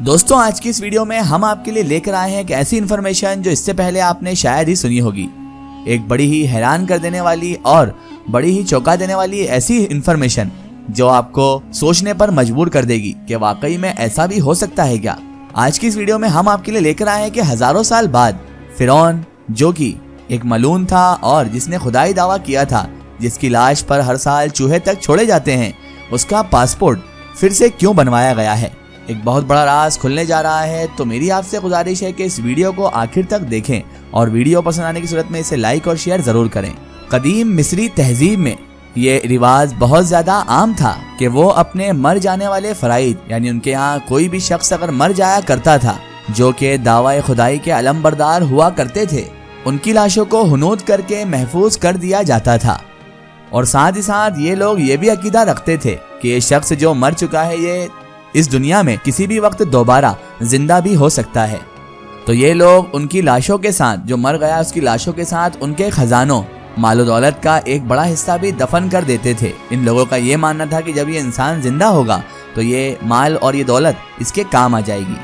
دوستوں آج کی اس ویڈیو میں ہم آپ کے لیے لے کر آئے ہیں ایک ایسی انفارمیشن جو اس سے پہلے آپ نے شاید ہی سنی ہوگی. ایک بڑی ہی حیران کر دینے والی اور بڑی ہی چونکا دینے والی ایسی انفارمیشن جو آپ کو سوچنے پر مجبور کر دے گی کہ واقعی میں ایسا بھی ہو سکتا ہے کیا. آج کی اس ویڈیو میں ہم آپ کے لیے لے کر آئے ہیں کہ ہزاروں سال بعد فرعون جو کہ ایک ملعون تھا اور جس نے خدائی دعویٰ کیا تھا، جس کی لاش پر ہر سال چوہے تک چھوڑے جاتے ہیں، اس کا پاسپورٹ پھر سے کیوں بنوایا گیا ہے. ایک بہت بڑا راز کھلنے جا رہا ہے. تو میری آپ سے گزارش ہے کہ اس ویڈیو کو آخر تک دیکھیں اور ویڈیو پسند آنے کی صورت میں اسے لائک اور شیئر ضرور کریں. قدیم مصری تہذیب میں یہ رواج بہت زیادہ عام تھا کہ وہ اپنے مر جانے والے فرائض، یعنی ان کے ہاں کوئی بھی شخص اگر مر جایا کرتا تھا جو کہ دعوی خدائی کے علم بردار ہوا کرتے تھے، ان کی لاشوں کو ہنود کر کے محفوظ کر دیا جاتا تھا. اور ساتھ ہی ساتھ یہ لوگ یہ بھی عقیدہ رکھتے تھے کہ یہ شخص جو مر چکا ہے یہ اس دنیا میں کسی بھی وقت دوبارہ زندہ بھی ہو سکتا ہے. تو یہ لوگ ان کی لاشوں کے ساتھ، جو مر گیا اس کی لاشوں کے ساتھ ان کے خزانوں، مال و دولت کا ایک بڑا حصہ بھی دفن کر دیتے تھے. ان لوگوں کا یہ ماننا تھا کہ جب یہ انسان زندہ ہوگا تو یہ مال اور یہ دولت اس کے کام آ جائے گی.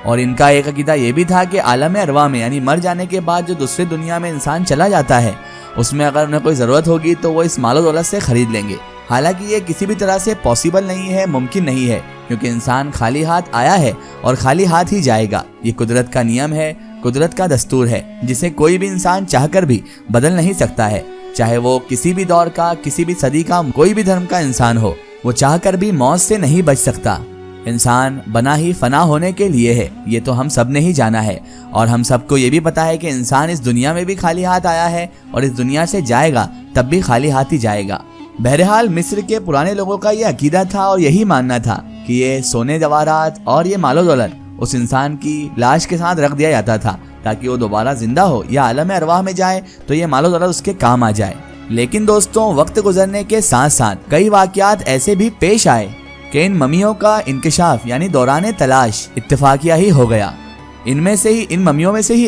اور ان کا ایک عقیدہ یہ بھی تھا کہ عالم ارواح میں، یعنی مر جانے کے بعد جو دوسری دنیا میں انسان چلا جاتا ہے، اس میں اگر انہیں کوئی ضرورت ہوگی تو وہ اس مال و دولت سے خرید لیں گے. حالانکہ یہ کسی بھی طرح سے پاسبل نہیں ہے، ممکن نہیں ہے، کیونکہ انسان خالی ہاتھ آیا ہے اور خالی ہاتھ ہی جائے گا. یہ قدرت کا نیم ہے، قدرت کا دستور ہے، جسے کوئی بھی انسان چاہ کر بھی بدل نہیں سکتا ہے. چاہے وہ کسی بھی دور کا، کسی بھی صدی کا، کوئی بھی دھرم کا انسان ہو، وہ چاہ کر بھی موت سے نہیں بچ سکتا. انسان بنا ہی فنا ہونے کے لیے ہے، یہ تو ہم سب نے ہی جانا ہے. اور ہم سب کو یہ بھی پتا ہے کہ انسان اس دنیا میں بھی خالی ہاتھ آیا ہے اور اس دنیا سے جائے گا تب بھی خالی ہاتھ ہی جائے گا. بہرحال مصر کے پرانے لوگوں کا یہ عقیدہ تھا اور یہی ماننا تھا کہ یہ سونے جواہرات اور یہ مال و دولت اس انسان کی لاش کے ساتھ رکھ دیا جاتا تھا تاکہ وہ دوبارہ زندہ ہو یا عالم ارواح میں جائے تو یہ مال و دولت اس کے کام آ جائے. لیکن دوستوں وقت گزرنے کے ساتھ ساتھ کئی واقعات ایسے بھی پیش آئے کہ ان ممیوں کا انکشاف یعنانی دوران تلاش اتفاقیہ ہی ہو گیا. ان ممیوں میں سے ہی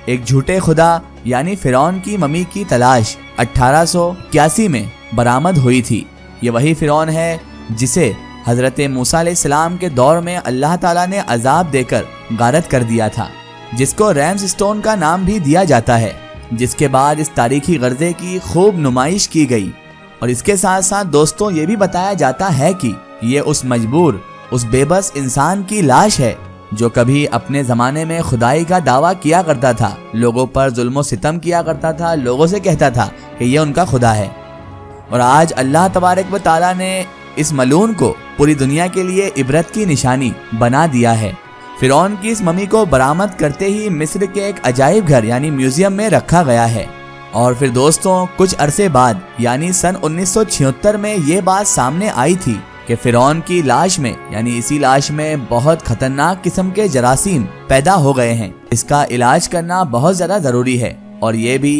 ایک جھوٹے خدا یعنی فرعون کی ممی کی تلاش 1881 میں برآمد ہوئی تھی. یہ وہی فرعون ہے جسے حضرت موسیٰ علیہ السلام کے دور میں اللہ تعالیٰ نے عذاب دے کر غارت کر دیا تھا، جس کو ریمز اسٹون کا نام بھی دیا جاتا ہے، جس کے بعد اس تاریخی غرضے کی خوب نمائش کی گئی. اور اس کے ساتھ ساتھ دوستوں یہ بھی بتایا جاتا ہے کہ یہ اس مجبور، اس بے بس انسان کی لاش ہے جو کبھی اپنے زمانے میں خدائی کا دعویٰ کیا کرتا تھا، لوگوں پر ظلم و ستم کیا کرتا تھا، لوگوں سے کہتا تھا کہ یہ ان کا خدا ہے. اور آج اللہ تبارک و تعالیٰ نے اس ملعون کو پوری دنیا کے لیے عبرت کی نشانی بنا دیا ہے. فرعون کی اس ممی کو برآمد کرتے ہی مصر کے ایک عجائب گھر یعنی میوزیم میں رکھا گیا ہے. اور پھر دوستوں کچھ عرصے بعد یعنی سن 1976 میں یہ بات سامنے آئی تھی کہ فرعون کی لاش میں یعنی اسی لاش میں بہت خطرناک قسم کے جراثیم پیدا ہو گئے ہیں. اس کا علاج کرنا بہت زیادہ ضروری ہے اور یہ بھی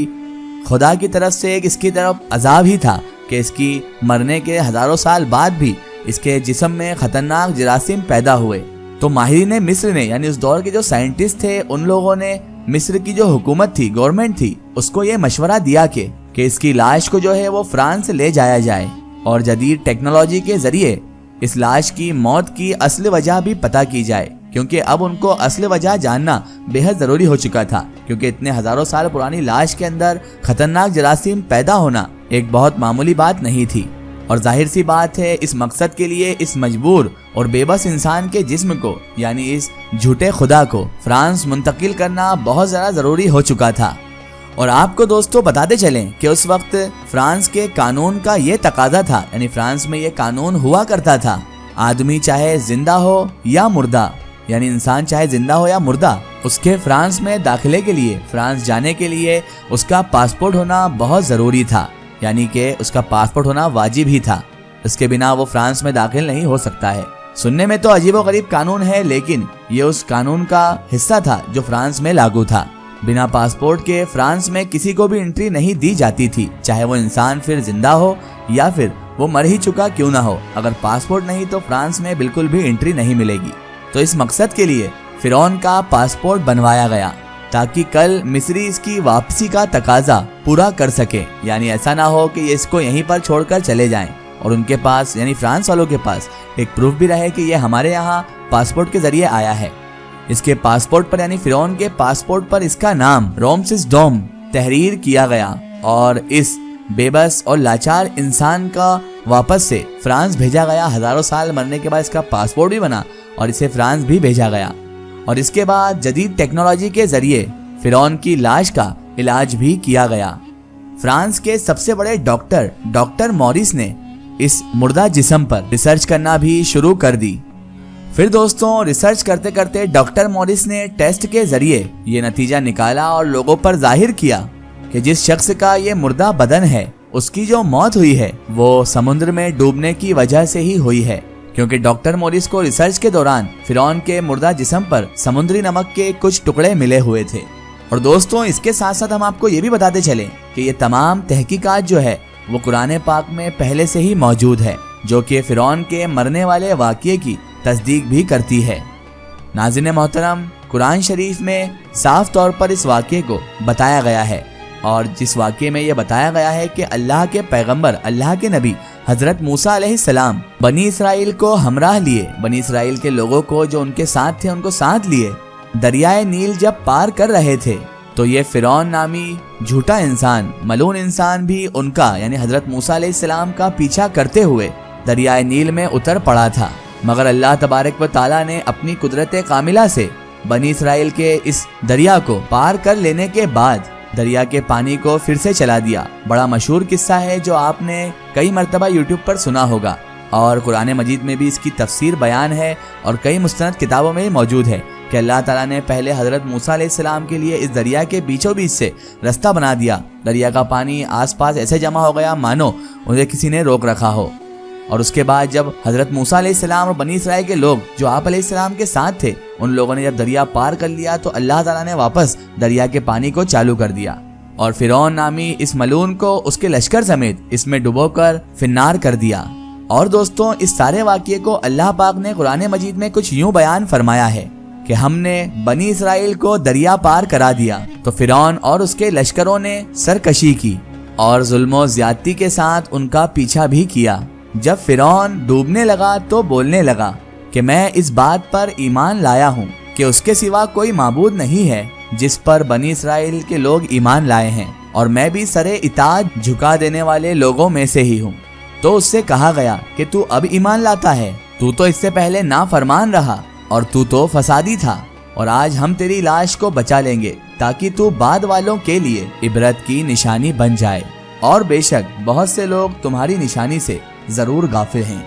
خدا کی طرف سے ایک اس کی طرف عذاب ہی تھا کہ اس کی مرنے کے ہزاروں سال بعد بھی اس کے جسم میں خطرناک جراثیم پیدا ہوئے. تو ماہرین مصر نے یعنی اس دور کے جو سائنٹسٹ تھے، ان لوگوں نے مصر کی جو حکومت تھی، گورنمنٹ تھی، اس کو یہ مشورہ دیا کہ اس کی لاش کو جو ہے وہ فرانس لے جایا جائے اور جدید ٹیکنالوجی کے ذریعے اس لاش کی موت کی اصل وجہ بھی پتہ کی جائے، کیونکہ اب ان کو اصل وجہ جاننا بے حد ضروری ہو چکا تھا، کیونکہ اتنے ہزاروں سال پرانی لاش کے اندر خطرناک جراثیم پیدا ہونا ایک بہت معمولی بات نہیں تھی. اور ظاہر سی بات ہے اس مقصد کے لیے اس مجبور اور بے بس انسان کے جسم کو یعنی اس جھوٹے خدا کو فرانس منتقل کرنا بہت زیادہ ضروری ہو چکا تھا. اور آپ کو دوستوں بتاتے چلیں کہ اس وقت فرانس کے قانون کا یہ تقاضا تھا، یعنی فرانس میں یہ قانون ہوا کرتا تھا، آدمی چاہے زندہ ہو یا مردہ، یعنی انسان چاہے زندہ ہو یا مردہ، اس کے فرانس میں داخلے کے لیے، فرانس جانے کے لیے اس کا پاسپورٹ ہونا بہت ضروری تھا، یعنی کہ اس کا پاسپورٹ ہونا واجب ہی تھا. اس کے بنا وہ فرانس میں داخل نہیں ہو سکتا ہے. سننے میں تو عجیب و غریب قانون ہے، لیکن یہ اس قانون کا حصہ تھا جو فرانس میں لاگو تھا. بنا پاسپورٹ کے فرانس میں کسی کو بھی انٹری نہیں دی جاتی تھی، چاہے وہ انسان پھر زندہ ہو یا پھر وہ مر ہی چکا کیوں نہ ہو. اگر پاسپورٹ نہیں تو فرانس میں بالکل بھی انٹری نہیں ملے گی. تو اس مقصد کے لیے فرعون کا پاسپورٹ بنوایا گیا تاکہ کل مصری اس کی واپسی کا تقاضا پورا کر سکے، یعنی ایسا نہ ہو کہ یہ اس کو یہیں پر چھوڑ کر چلے جائیں. اور ان کے پاس یعنی فرانس والوں کے پاس ایک پروف بھی رہے کہ یہ ہمارے یہاں پاسپورٹ کے ذریعے آیا ہے۔ اس کے پاسپورٹ پر یعنی فرعون کے پاسپورٹ پر اس کا نام رامسس ڈوم تحریر کیا گیا اور اس بے بس اور لاچار انسان کا واپس سے فرانس بھیجا گیا۔ ہزاروں سال مرنے کے بعد اس کا پاسپورٹ بھی بنا اور اسے فرانس بھی بھیجا گیا، اور اس کے بعد جدید ٹیکنالوجی کے ذریعے فرعون کی لاش کا علاج بھی کیا گیا۔ فرانس کے سب سے بڑے ڈاکٹر موریس نے اس مردہ جسم پر ریسرچ کرنا بھی شروع کر دی۔ پھر دوستوں ریسرچ کرتے کرتے ڈاکٹر موریس نے ٹیسٹ کے ذریعے یہ نتیجہ نکالا اور لوگوں پر ظاہر کیا کہ جس شخص کا یہ مردہ بدن ہے اس کی جو موت ہوئی ہے وہ سمندر میں ڈوبنے کی وجہ سے ہی ہوئی ہے، کیونکہ ڈاکٹر موریس کو ریسرچ کے دوران فرعون کے مردہ جسم پر سمندری نمک کے کچھ ٹکڑے ملے ہوئے تھے۔ اور دوستوں اس کے ساتھ ساتھ ہم آپ کو یہ بھی بتاتے چلیں کہ یہ تمام تحقیقات جو ہے وہ قرآن پاک میں پہلے سے ہی موجود ہے، جو کہ فرعون کے مرنے والے واقعے کی تصدیق بھی کرتی ہے۔ ناظرین محترم، قرآن شریف میں صاف طور پر اس واقعے کو بتایا گیا ہے، اور جس واقعے میں یہ بتایا گیا ہے کہ اللہ کے پیغمبر، اللہ کے نبی حضرت موسیٰ علیہ السلام بنی اسرائیل کو ہمراہ لیے، بنی اسرائیل کے لوگوں کو جو ان کے ساتھ تھے ان کو ساتھ لیے دریائے نیل جب پار کر رہے تھے تو یہ فرعون نامی جھوٹا انسان، ملعون انسان بھی ان کا یعنی حضرت موسیٰ علیہ السلام کا پیچھا کرتے ہوئے دریائے نیل میں اتر پڑا تھا، مگر اللہ تبارک و تعالیٰ نے اپنی قدرت کاملہ سے بنی اسرائیل کے اس دریا کو پار کر لینے کے بعد دریا کے پانی کو پھر سے چلا دیا۔ بڑا مشہور قصہ ہے جو آپ نے کئی مرتبہ یوٹیوب پر سنا ہوگا، اور قرآن مجید میں بھی اس کی تفسیر بیان ہے اور کئی مستند کتابوں میں موجود ہے کہ اللہ تعالیٰ نے پہلے حضرت موسیٰ علیہ السلام کے لیے اس دریا کے بیچوں بیچ سے راستہ بنا دیا۔ دریا کا پانی آس پاس ایسے جمع ہو گیا مانو انہیں کسی نے روک رکھا ہو، اور اس کے بعد جب حضرت موسیٰ علیہ السلام اور بنی اسرائیل کے لوگ جو آپ علیہ السلام کے ساتھ تھے ان لوگوں نے جب دریا پار کر لیا تو اللہ تعالیٰ نے واپس دریا کے پانی کو چالو کر دیا، اور فرعون نامی اس ملعون کو اس کے لشکر سمیت اس میں ڈبو کر فنار کر دیا۔ اور دوستوں اس سارے واقعے کو اللہ پاک نے قرآن مجید میں کچھ یوں بیان فرمایا ہے کہ ہم نے بنی اسرائیل کو دریا پار کرا دیا تو فرعون اور اس کے لشکروں نے سرکشی کی اور ظلم و زیادتی کے ساتھ ان کا پیچھا بھی کیا۔ جب فرعون ڈوبنے لگا تو بولنے لگا کہ میں اس بات پر ایمان لایا ہوں کہ اس کے سوا کوئی معبود نہیں ہے جس پر بنی اسرائیل کے لوگ ایمان لائے ہیں، اور میں بھی سر اطاعت جھکا دینے والے لوگوں میں سے ہی ہوں۔ تو اس سے کہا گیا کہ تو اب ایمان لاتا ہے، تو اس سے پہلے نافرمان رہا اور تو فسادی تھا، اور آج ہم تیری لاش کو بچا لیں گے تاکہ تو بعد والوں کے لیے عبرت کی نشانی بن جائے، اور بے شک بہت سے لوگ تمہاری نشانی سے ضرور غافل ہیں۔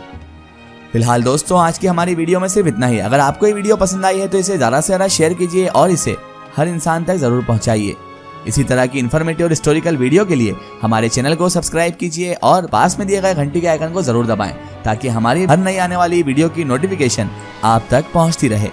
فی الحال دوستوں آج کی ہماری ویڈیو میں صرف اتنا ہی۔ اگر آپ کو یہ ویڈیو پسند آئی ہے تو اسے زیادہ سے زیادہ شیئر کیجیے اور اسے ہر انسان تک ضرور پہنچائیے۔ اسی طرح کی انفارمیٹیو اور ہسٹوریکل ویڈیو کے لیے ہمارے چینل کو سبسکرائب کیجیے اور پاس میں دیے گئے گھنٹی کے آئیکن کو ضرور دبائیں تاکہ ہماری ہر نئی آنے والی ویڈیو کی نوٹیفیکیشن آپ تک پہنچتی رہے۔